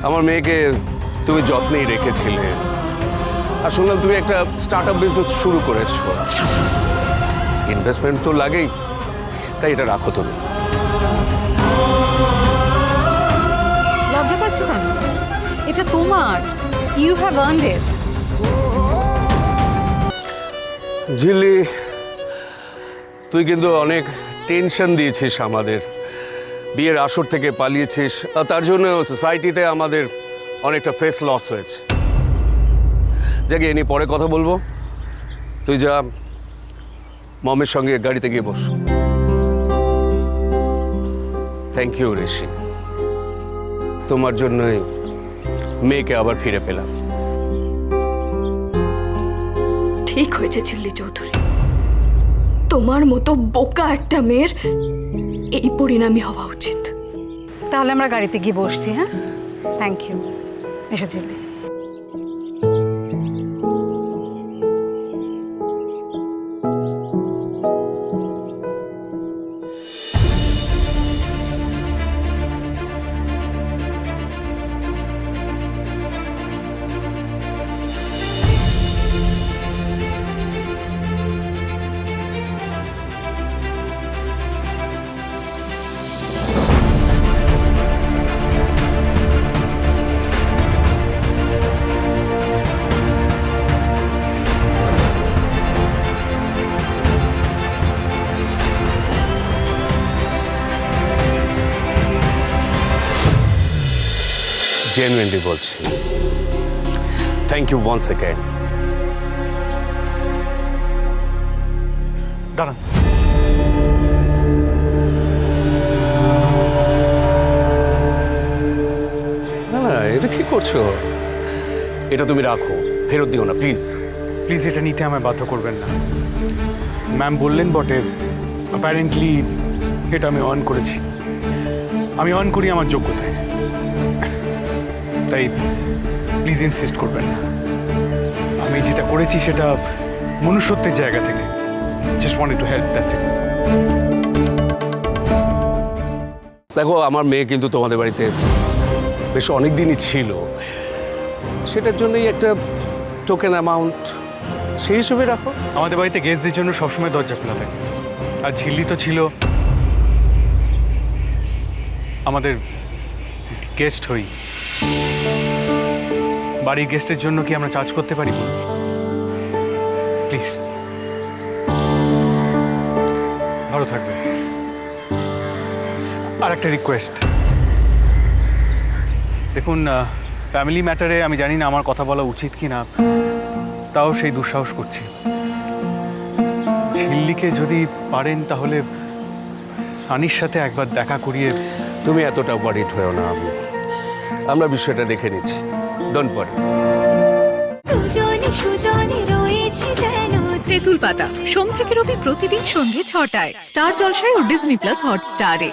আমার মেয়েকে তুমি যত্নেই রেখেছিলে, আর শুনলাম তুমি একটা স্টার্ট আপ বিজনেস শুরু করেছো। ইনভেস্টমেন্ট তো লাগেই, তাই এটা রাখো তুমি। লজ্জা পাচ্ছ কেন? এটা তোমার, ইউ হ্যাভ আর্নড ইট। ঝিল্লি, তুই কিন্তু অনেক টেনশন দিয়েছিস আমাদের, বিয়ের আসর থেকে পালিয়েছিস, আর তার জন্য সোসাইটিতে আমাদের অনেকটা ফেস লস হয়েছে। যাকে এ নিয়ে পরে কথা বলবো, তুই যা মমের সঙ্গে গাড়িতে গিয়ে বস। থ্যাংক ইউ ঋষি, তোমার জন্যই মেয়েকে আবার ফিরে পেলাম। ঠিক হয়েছে ঝিল্লি চৌধুরী, তোমার মতো বোকা একটা মেয়ের এই পরিণামই হওয়া উচিত। তাহলে আমরা গাড়িতে গিয়ে বসছি। হ্যাঁ, থ্যাংক ইউ। এসো ঝিল্লি। জেনুইনলি বলছি, থ্যাংক ইউ ওয়ান্স অ্যাগেন। দাঁড়ান, না না, এটা কি করছো? এটা তুমি রাখো, ফেরত দিও না প্লিজ। প্লিজ এটা নিতে আমায় বাধ্য করবেন না। ম্যাম বললেন বটে, অ্যাপারেন্টলি এটা আমি অন করেছি। আমি অন করি আমার যোগ্যতায়, তাই প্লিজ ইনসিস্ট করবেন না। আমি যেটা করেছি সেটা মনুষ্যত্বের জায়গা থেকে, just wanted to help, that's it. দেখো, আমার মেয়ে কিন্তু তোমাদের বাড়িতে বেশ অনেক দিনই ছিল, সেটার জন্যই একটা টোকেন অ্যামাউন্ট সেই হিসেবে রাখো। আমাদের বাড়িতে গেস্টদের জন্য সবসময় দরজা খোলা থাকে, আর ঝিল্লি তো ছিল আমাদের গেস্ট হই। বাড়ির গেস্টের জন্য কি আমরা চার্জ করতে পারি? প্লিজ, ভালো থাকবে। আর একটা রিকোয়েস্ট, দেখুন, ফ্যামিলি ম্যাটারে আমি জানি না আমার কথা বলা উচিত কি না, তাও সেই দুঃসাহস করছি। ঝিল্লিকে যদি পারেন তাহলে সানির সাথে একবার দেখা করিয়ে। তুমি এতটা ওয়ারিড হয়েও না, আমরা বিষয়টা দেখে নিচ্ছি, ডোন্ট ওয়ারি। তেঁতুল পাতা সোম থেকে রবি প্রতিদিন সন্ধ্যে ৬টায় স্টার জলসায় ও ডিজনি প্লাস হটস্টারে।